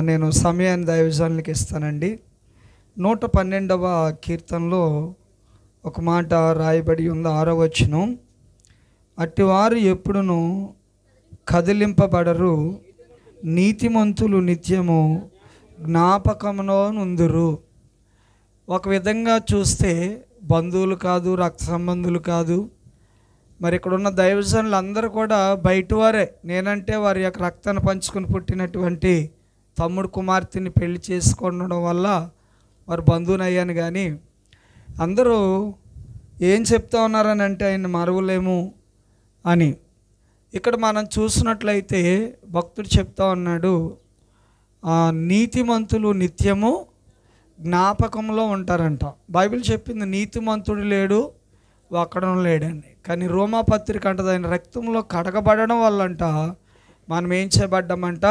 నేను సమయాన్ని దైవజనులకు ఇస్తానండి. 112వ కీర్తనలో ఒక మాట రాయబడి ఉంది, 6వ వచనం. అట్టివారు ఎప్పుడును కదిలింపబడరు, నీతిమంతులు నిత్యము జ్ఞాపకములో నుందురు. ఒక విధంగా చూస్తే బంధువులు కాదు, రక్త సంబంధులు కాదు, మరి ఇక్కడ ఉన్న దైవజనులు అందరూ కూడా బయటవారే. నేనంటే వారి యొక్క రక్తాన్ని పంచుకొని పుట్టినటువంటి తమ్ముడు కుమార్తెని పెళ్లి చేసుకోవడం వల్ల వారు బంధువుని అయ్యాను, కానీ అందరూ ఏం చెప్తా ఉన్నారని అంటే ఆయన మరవలేము అని. ఇక్కడ మనం చూసినట్లయితే భక్తుడు చెప్తా ఉన్నాడు, నీతిమంతులు నిత్యము జ్ఞాపకంలో ఉంటారంట. బైబిల్ చెప్పింది నీతిమంతుడు లేడు, ఒక్కడం లేడండి. కానీ రోమాపత్రిక అంటది ఆయన రక్తంలో కడగబడడం వల్లంట మనం ఏం చేయబడ్డామంట,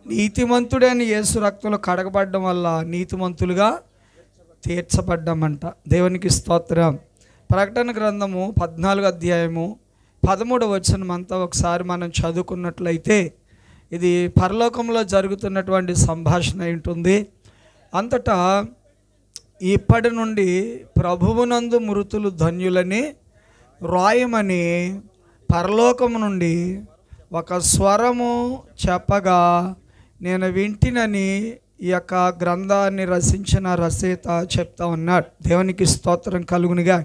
నీతిమంతుడని యేసు రక్తంలో కడగబడడం వల్ల నీతిమంతులుగా తీర్చబడ్డామంట. దేవునికి స్తోత్రం. ప్రకటన గ్రంథము 14వ అధ్యాయము 13వ వచనం అంతా ఒకసారి మనం చదువుకున్నట్లయితే ఇది పరలోకంలో జరుగుతున్నటువంటి సంభాషణ ఉంటుంది. అంతటా ఇప్పటి నుండి ప్రభువునందు మృతులు ధన్యులని రాయమని పరలోకము నుండి ఒక స్వరము చెప్పగా నేను వింటినని ఈ యొక్క గ్రంథాన్ని రచించిన రచయిత చెప్తా ఉన్నాడు. దేవునికి స్తోత్రం కలుగునిగా.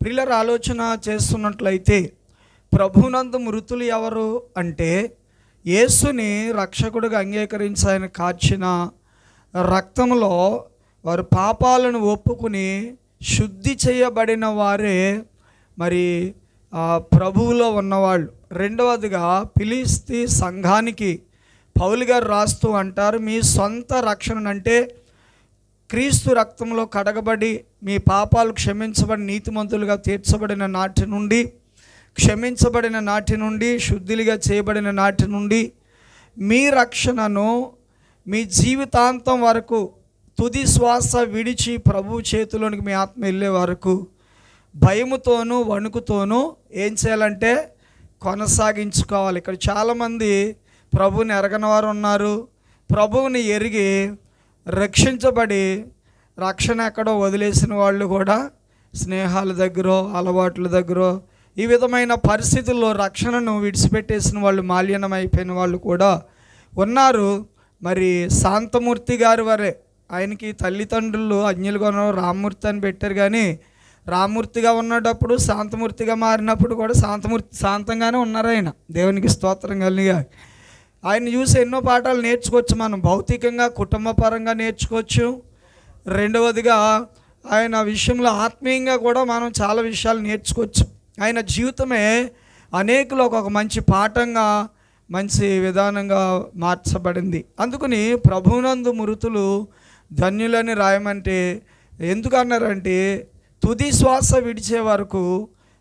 ప్రియులారా, ఆలోచన చేస్తున్నట్లయితే ప్రభువునందు మృతులు ఎవరు అంటే యేసుని రక్షకుడిగా అంగీకరించి ఆయన కార్చిన రక్తంలో వారు పాపాలను ఒప్పుకుని శుద్ధి చేయబడిన వారే మరి ప్రభువులో ఉన్నవాళ్ళు. రెండవదిగా ఫిలిస్తీ సంఘానికి పౌలు గారు రాస్తూ అంటారు, మీ సొంత రక్షణ అంటే క్రీస్తు రక్తంలో కడగబడి మీ పాపాలు క్షమించబడి నీతిమంతులుగా తీర్చబడిన నాటి నుండి, క్షమించబడిన నాటి నుండి, శుద్ధిగా చేయబడిన నాటి నుండి మీ రక్షణను మీ జీవితాంతం వరకు తుది శ్వాస విడిచి ప్రభు చేతిలోనికి మీ ఆత్మ వెళ్ళే వరకు భయముతోనూ వణుకుతోనూ ఏం చేయాలంటే కొనసాగించుకోవాలి. ఇక్కడ చాలామంది ప్రభువుని ఎరగని వారు ఉన్నారు. ప్రభువుని ఎరిగి రక్షించబడి రక్షణ ఎక్కడో వదిలేసిన వాళ్ళు కూడా స్నేహాల దగ్గర, అలవాట్ల దగ్గర, ఈ విధమైన పరిస్థితుల్లో రక్షణను విడిచిపెట్టేసిన వాళ్ళు, మాల్యనమైపోయిన వాళ్ళు కూడా ఉన్నారు. మరి శాంతమూర్తి గారి వరే, ఆయనకి తల్లిదండ్రులు అజ్ఞులుగా ఉన్న రామ్మూర్తి అని పెట్టారు, కానీ రామ్మూర్తిగా ఉన్నప్పుడు శాంతమూర్తిగా మారినప్పుడు కూడా శాంతంగానే ఉన్నారు ఆయన. దేవునికి స్తోత్రం కలిగా. ఆయన చూసి ఎన్నో పాఠాలు నేర్చుకోవచ్చు మనం. భౌతికంగా కుటుంబ పరంగా నేర్చుకోవచ్చు. రెండవదిగా ఆయన విషయంలో ఆత్మీయంగా కూడా మనం చాలా విషయాలు నేర్చుకోవచ్చు. ఆయన జీవితమే అనేకులకు ఒక మంచి పాఠంగా, మంచి విధానంగా మార్చబడింది. అందుకని ప్రభువునందు మృతులు ధన్యులని రాయమంటే ఎందుకు అన్నారంటే తుది శ్వాస విడిచే వరకు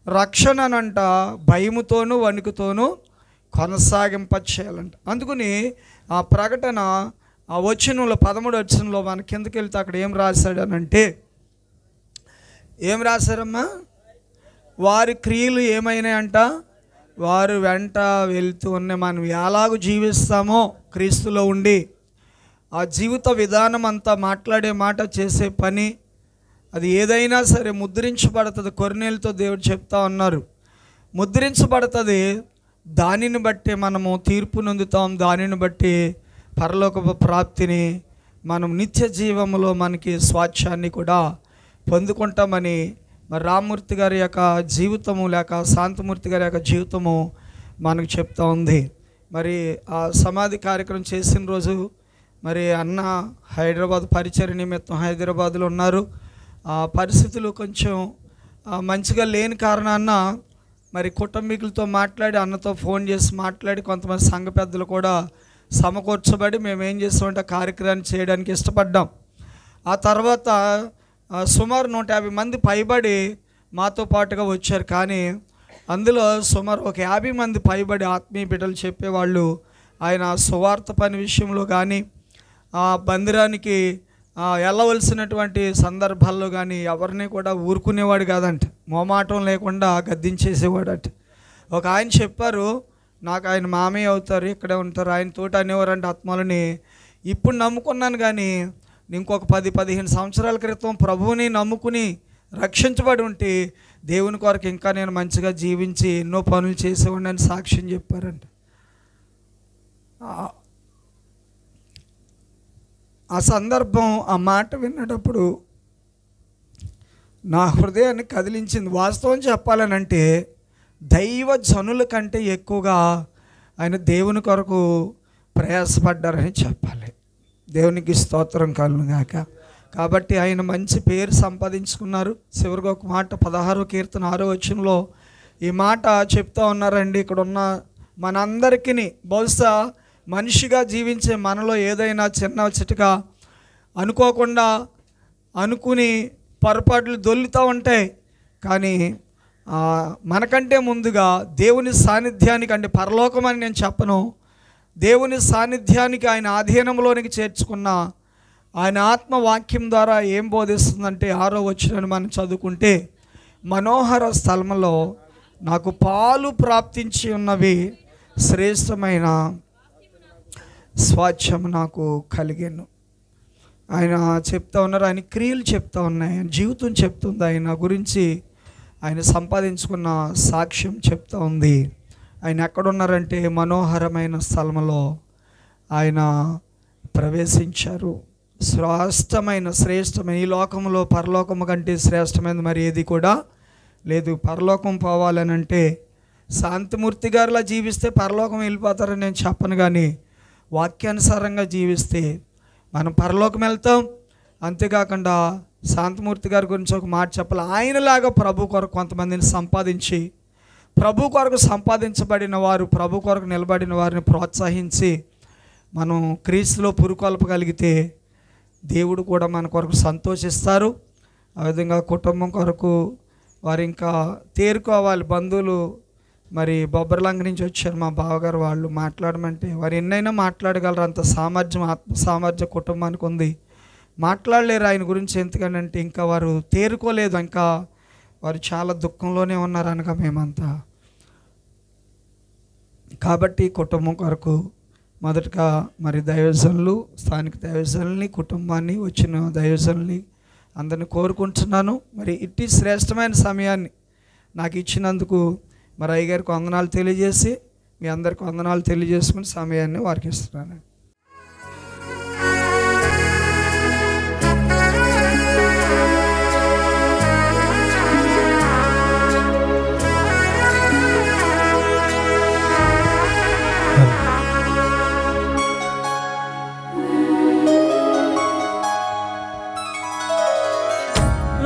రక్షణనంట భయముతోనూ వణుకుతోనూ కొనసాగింపచేయాలంట. అందుకని ఆ ప్రకటన ఆ వచనంలో 13వ వచనంలో మన కిందకి వెళ్తే అక్కడ ఏం రాశాడనంటే, ఏం రాశారమ్మా, వారి క్రియలు ఏమైనాయంట, వారు వెంట వెళ్తూ ఉన్నాయి. మనం ఎలాగూ జీవిస్తామో క్రీస్తులో ఉండి ఆ జీవిత విధానం అంతా, మాట్లాడే మాట, చేసే పని, అది ఏదైనా సరే ముద్రించబడుతుంది. కొర్నేలుతో దేవుడు చెప్తా ఉన్నారు, ముద్రించబడుతుంది. దానిని బట్టి మనము తీర్పు నొందుతాం. దానిని బట్టి పరలోక ప్రాప్తిని, మనం నిత్య జీవములో మనకి స్వాచ్ఛాన్ని కూడా పొందుకుంటామని మరి రామ్మూర్తి గారి యొక్క జీవితము లేక శాంతమూర్తి గారి యొక్క జీవితము మనకు చెప్తా ఉంది. మరి ఆ సమాధి కార్యక్రమం చేసిన రోజు మరి అన్న హైదరాబాద్ పరిచర్య నిమిత్తం హైదరాబాద్లో ఉన్నారు. ఆ పరిస్థితులు కొంచెం మంచిగా లేని కారణాన మరి కుటుంబీకులతో మాట్లాడి, అన్నతో ఫోన్ చేసి మాట్లాడి, కొంతమంది సంఘ పెద్దలు కూడా సమకూర్చబడి మేము ఏం చేస్తామంటే కార్యక్రమాన్ని చేయడానికి ఇష్టపడ్డాం. ఆ తర్వాత సుమారు 150 మంది పైబడి మాతో పాటుగా వచ్చారు. కానీ అందులో సుమారు ఒక 50 మంది పైబడి ఆత్మీయ బిడ్డలు చెప్పేవాళ్ళు ఆయన సువార్త పని విషయంలో కానీ మందిరానికి వెళ్ళవలసినటువంటి సందర్భాల్లో కానీ ఎవరిని కూడా ఊరుకునేవాడు కాదంట, మోమాటం లేకుండా గద్దించేసేవాడట. ఒక ఆయన చెప్పారు, నాకు ఆయన మామయ్య అవుతారు, ఇక్కడే ఉంటారు, ఆయన తోటి అనేవారంటే ఆత్మలని. ఇప్పుడు నమ్ముకున్నాను కానీ ఇంకొక 10-15 సంవత్సరాల క్రితం ప్రభువుని నమ్ముకుని రక్షించబడి ఉంటే దేవుని కొరకు ఇంకా నేను మంచిగా జీవించి ఎన్నో పనులు చేసేవాడిని అని సాక్ష్యం చెప్పారంట. ఆ సందర్భం, ఆ మాట విన్నప్పుడు నా హృదయాన్ని కదిలించింది. వాస్తవం చెప్పాలనంటే దైవ జనుల కంటే ఎక్కువగా ఆయన దేవుని కొరకు ప్రయాసపడ్డారని చెప్పాలి. దేవునికి స్తోత్రం కలుగును గాక. కాబట్టి ఆయన మంచి పేరు సంపాదించుకున్నారు. చివరిగా ఒక మాట 16వ కీర్తన 6వ వచనంలో ఈ మాట చెప్తా ఉన్నారండి. ఇక్కడ ఉన్న మనందరికీ బహుశా మనిషిగా జీవించే మనలో ఏదైనా చిన్న చిటగా అనుకోకుండా అనుకుని పొరపాట్లు దొల్లుతూ ఉంటాయి. కానీ మనకంటే ముందుగా దేవుని సాన్నిధ్యానికి, అంటే పరలోకం అని నేను చెప్పను, దేవుని సాన్నిధ్యానికి ఆయన ఆధీనంలోనికి చేర్చుకున్న ఆయన ఆత్మవాక్యం ద్వారా ఏం బోధిస్తుందంటే 6వ వచనాన్ని మనం చదువుకుంటే, మనోహర స్థలంలో నాకు పాలు ప్రాప్తించి ఉన్నవి, శ్రేష్టమైన స్వాచ్ఛం నాకు కలిగాను. ఆయన చెప్తా ఉన్నారు, ఆయన క్రియలు చెప్తా ఉన్నాయి, ఆయన జీవితం చెప్తుంది, ఆయన గురించి ఆయన సంపాదించుకున్న సాక్ష్యం చెప్తా ఉంది. ఆయన ఎక్కడున్నారంటే మనోహరమైన స్థలంలో ఆయన ప్రవేశించారు. శ్రేష్టమైన ఈ లోకంలో పరలోకము కంటే శ్రేష్టమైనది మరి ఏది కూడా లేదు. పరలోకం పోవాలనంటే శాంతిమూర్తి గారిలా జీవిస్తే పరలోకం వెళ్ళిపోతారని నేను చెప్పను, కానీ వాక్యానుసారంగా జీవిస్తే మనం పరలోకం వెళ్తాం. అంతేకాకుండా శాంతిమూర్తి గారి గురించి ఒక మాట చెప్పాలి, ఆయనలాగా ప్రభు కొరకు కొంతమందిని సంపాదించి, ప్రభు కొరకు సంపాదించబడిన వారు, ప్రభు కొరకు నిలబడిన వారిని ప్రోత్సహించి మనం క్రీస్తులో పురుకొల్పగలిగితే దేవుడు కూడా మన కొరకు సంతోషిస్తారు. ఆ విధంగా కుటుంబం కొరకు వారు ఇంకా తేరుకోవాలి. బంధువులు మరి బొబ్బర్లంక నుంచి వచ్చారు మా బావగారు, వాళ్ళు మాట్లాడమంటే వారు ఎన్నైనా మాట్లాడగలరు, అంత సామర్థ్యం, ఆత్మ సామర్థ్యం కుటుంబానికి ఉంది. మాట్లాడలేరు ఆయన గురించి, ఎందుకంటే ఇంకా వారు తేరుకోలేదు, ఇంకా వారు చాలా దుఃఖంలోనే ఉన్నారు అనగా మేమంతా. కాబట్టి కుటుంబం కొరకు మొదటగా మరి దైవజనులు, స్థానిక దైవజనుల్ని, కుటుంబాన్ని, వచ్చిన దైవజనుల్ని అందరిని కోరుకుంటున్నాను. మరి ఇట్టి శ్రేష్టమైన సమయాన్ని నాకు ఇచ్చినందుకు మరి అయ్యగారికి వందనాలు తెలియజేసి, మీ అందరికి వందనాలు తెలియజేసుకుని సమయాన్ని వారికి ఇస్తున్నాను.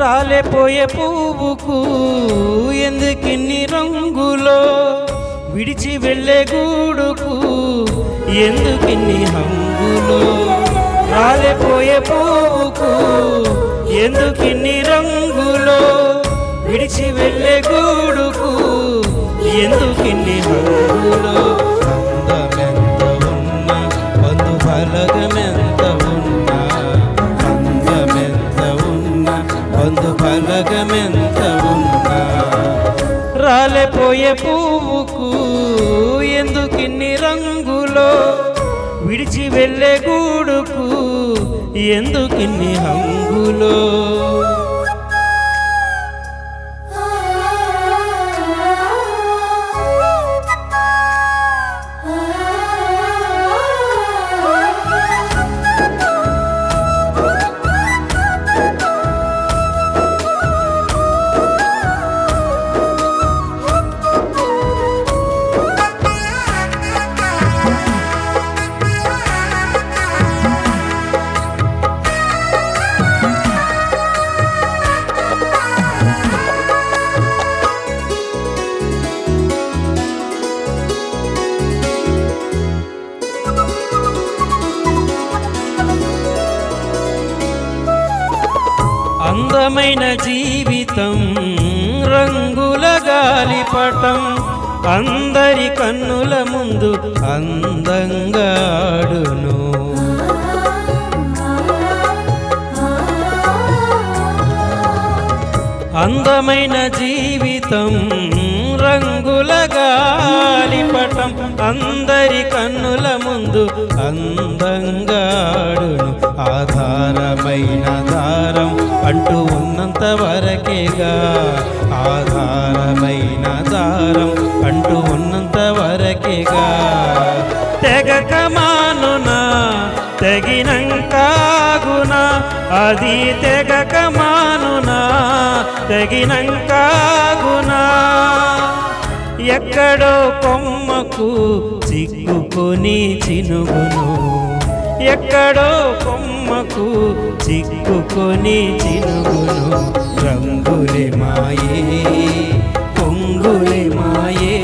రాలేపోయే పువ్వుకు ఎందుకిన్ని రంగులో, విడిచి వెళ్ళే గూడుకు ఎందుకిన్ని హంగులో. రాలేపోయే పువ్వుకు ఎందుకిన్ని రంగులో, విడిచి వెళ్ళే గూడుకు ఎందుకిన్ని హంగులో. అందమెంత ఉన్నా, బంధు బలగమెంత ఉన్నా, అందమెంత ఉన్నా, బంధు బలగమెంత ఉన్నా, రాలేపోయే పువ్వుకు ఎందుకిన్ని రంగులో, విడిచి వెళ్ళే గూడుకు ఎందుకిన్ని హంగులో. అందమైన జీవితం రంగుల గాలిపటం అందరి కన్నుల ముందు అందంగా ఆడును. అందమైన జీవితం రంగుల గాలిపటం అందరి కన్నుల ముందు అందంగా ఆడును. ఆధారమైన దారం అంటూ ఉన్నంత వరకేగా, ఆధారమైన దారం అంటూ ఉన్నంత వరకేగా. తెగక మానునా తెగినంకాగునా, అది తెగక మానునా తెగినంకాగునా. ఎక్కడో కొమ్మకు చిక్కుకొని చినుగును, ఎక్కడో కొమ్మకు చిక్కుకొని చినుగును. రంగులే మాయే పొంగులే మాయే,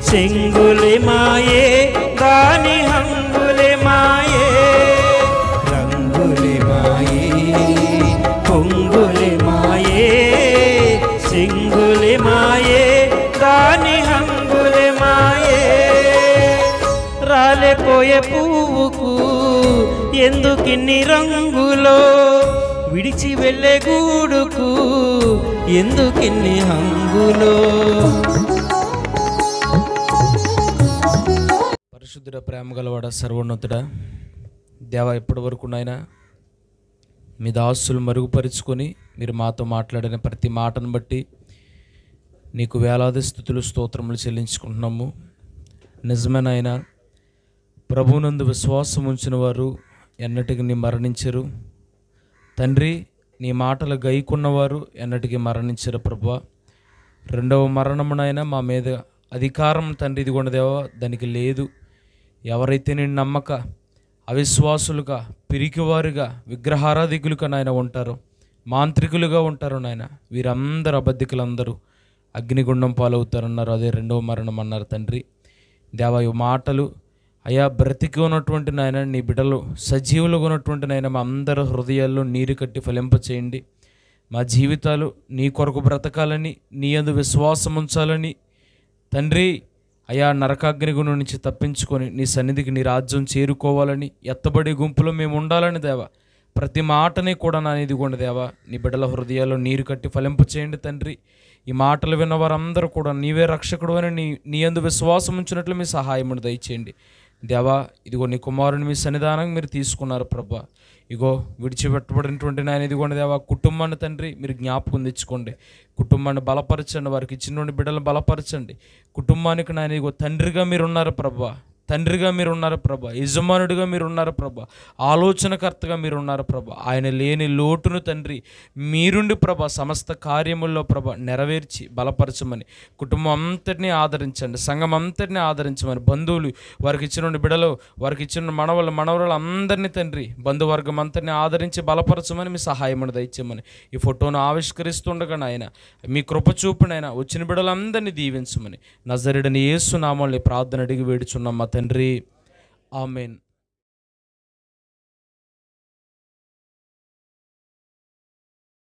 చెంగులే మాయే దాని హంగులే మాయే. రంగులే మాయే పొంగులే మాయే, చెంగులే మాయే దాని హంగులే మాయే. రాలిపోయే పువ్వుకు ఎందుకిన్ని రంగులో, విడిచి వెళ్ళే గూడుకు ఎందుకిన్ని హంగులో. పరిశుద్ధుడ, ప్రేమ గలవాడ, సర్వోన్నతుడా దేవా, ఇప్పటి వరకు నాయనా మీ దాసులు మరుగుపరుచుకొని మీరు మాతో మాట్లాడిన ప్రతి మాటను బట్టి నీకు వేలాది స్తుతులు స్తోత్రములు చెల్లించుకుంటున్నాము. నిజమేనాయన, ప్రభువునందు విశ్వాసం ఉంచిన వారు ఎన్నటికి నీ మరణించరు తండ్రి. నీ మాటలు గైకున్నవారు ఎన్నటికీ మరణించరు ప్రభువా. రెండవ మరణమునైనా మా మీద అధికారం తండ్రి ఇదిగోండి దేవా దానికి లేదు. ఎవరైతే నేను నమ్మక అవిశ్వాసులుగా, పిరికివారుగా, విగ్రహారాధికులుగా నాయన ఉంటారో, మాంత్రికులుగా ఉంటారో నాయన, వీరందరూ అబద్ధికులందరూ అగ్నిగుండం పాలవుతారన్నారు. అదే రెండవ మరణం అన్నారు తండ్రి. దేవా, ఈ మాటలు అయా బ్రతికి ఉన్నటువంటి నాయన నీ బిడ్డలు సజీవులుగా ఉన్నటువంటి నాయన మా అందరి హృదయాల్లో నీరు కట్టి ఫలింపచేయండి. మా జీవితాలు నీ కొరకు బ్రతకాలని, నీ యందు విశ్వాసం ఉంచాలని తండ్రి. అయా నరకాగ్నిగుణం నుంచి తప్పించుకొని నీ సన్నిధికి నీ రాజ్యం చేరుకోవాలని, ఎత్తబడి గుంపులో మేము ఉండాలని దేవా ప్రతి మాటని కూడా నా ఇదిగోండి దేవా నీ బిడ్డల హృదయాల్లో నీరు కట్టి ఫలింపచేయండి తండ్రి. ఈ మాటలు విన్న వారందరూ కూడా నీవే రక్షకుడు అని నీ యందు విశ్వాసం ఉంచినట్లు మీ సహాయమును దయచేయండి దేవా. ఇదిగో నీ కుమారుని మీ సన్నిధానం మీరు తీసుకున్నారు ప్రభా. ఇగో విడిచిపెట్టబడినటువంటి నాయన ఇదిగోండి దేవా కుటుంబాన్ని తండ్రి మీరు జ్ఞాపకం తెచ్చుకోండి. కుటుంబాన్ని బలపరచండి, వారికి ఇచ్చినటువంటి బిడ్డలను బలపరచండి. కుటుంబానికి నాయన ఇగో తండ్రిగా మీరున్నారు ప్రభా, తండ్రిగా మీరున్నారు ప్రభా, యజమానుడిగా మీరున్నారు ప్రభా, ఆలోచనకర్తగా మీరున్నారు ప్రభా. ఆయన లేని లోటును తండ్రి మీరుండి ప్రభా సమస్త కార్యముల్లో ప్రభా నెరవేర్చి బలపరచమని, కుటుంబం అంతటినీ ఆదరించండి, సంఘం అంతటినీ ఆదరించమని, బంధువులు వారికి ఇచ్చిన బిడ్డలు, వారికి ఇచ్చిన మనవరాలు అందరినీ తండ్రి బంధువర్గం అంతటినీ ఆదరించి బలపరచమని మీ సహాయమును దయచేయమని ఈ ఫోటోను ఆవిష్కరిస్తుండగా నాయన మీ కృప చూపునైనా వచ్చిన బిడ్డలందరినీ దీవించమని నజరేయుడైన యేసు నామములో ప్రార్థన అడిగి వేడుచున్నాం మా తండ్రి. ఆమేన్.